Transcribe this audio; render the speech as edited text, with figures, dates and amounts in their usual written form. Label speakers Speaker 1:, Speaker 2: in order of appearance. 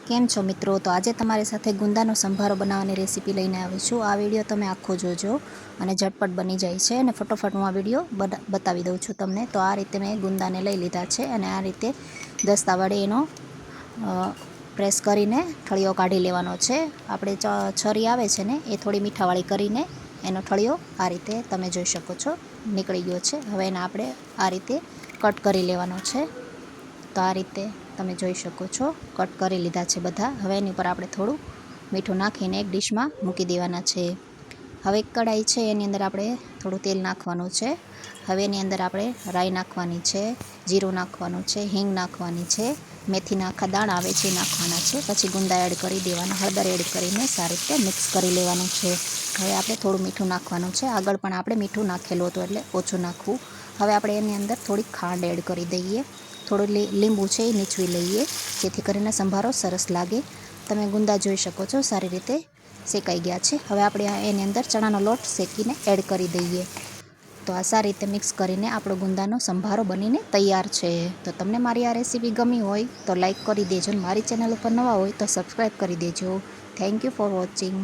Speaker 1: કેમ છો મિત્રો? તો આજે તમારી સાથે ગુંદાનો સંભારો બનાવવાની રેસીપી લઈને આવી છું। આ વિડીયો તમે આખો જોજો અને ઝટપટ બની જાય છે અને ફટોફટ હું આ વિડીયો બતાવી દઉં છું તમને। તો આ રીતે મેં ગુંદાને લઈ લીધા છે અને આ રીતે દસ્તા વડે એનો પ્રેસ કરીને ઠળિયો કાઢી લેવાનો છે। આપણે છરી આવે છે ને એ થોડી મીઠાવાળી કરીને એનો ઠળિયો આ રીતે તમે જોઈ શકો છો નીકળી ગયો છે। હવે એને આપણે આ રીતે કટ કરી લેવાનો છે। તો આ રીતે તમે જોઈ શકો છો કટ કરી લીધા છે બધા। હવે એની ઉપર આપણે થોડું મીઠું નાખીને એક ડીશમાં મૂકી દેવાના છે। હવે એક કઢાઈ છે એની અંદર આપણે થોડું તેલ નાખવાનું છે। હવે એની અંદર આપણે રાઈ નાખવાની છે, જીરું નાખવાનું છે, હિંગ નાખવાની છે, મેથીના આખા દાણા આવે છે એ નાખવાના છે, પછી ગુંદા એડ કરી દેવાના, હળદર એડ કરીને સારી રીતે મિક્સ કરી લેવાનું છે। હવે આપણે થોડું મીઠું નાખવાનું છે। આગળ પણ આપણે મીઠું નાખેલું હતું એટલે ઓછું નાખવું। હવે આપણે એની અંદર થોડી ખાંડ એડ કરી દઈએ, થોડું લીંબુ છે એ નીચવી લઈએ જેથી કરીને સંભારો સરસ લાગે। તમે ગુંદા જોઈ શકો છો સારી રીતે શેકાઈ ગયા છે। હવે આપણે એની અંદર ચણાનો લોટ શેકીને એડ કરી દઈએ। તો આ સારી રીતે મિક્સ કરીને આપણો ગુંદાનો સંભારો બનીને તૈયાર છે। તો તમને મારી આ રેસીપી ગમી હોય તો લાઈક કરી દેજો, મારી ચેનલ ઉપર નવા હોય તો સબસ્ક્રાઈબ કરી દેજો। Thank you for watching.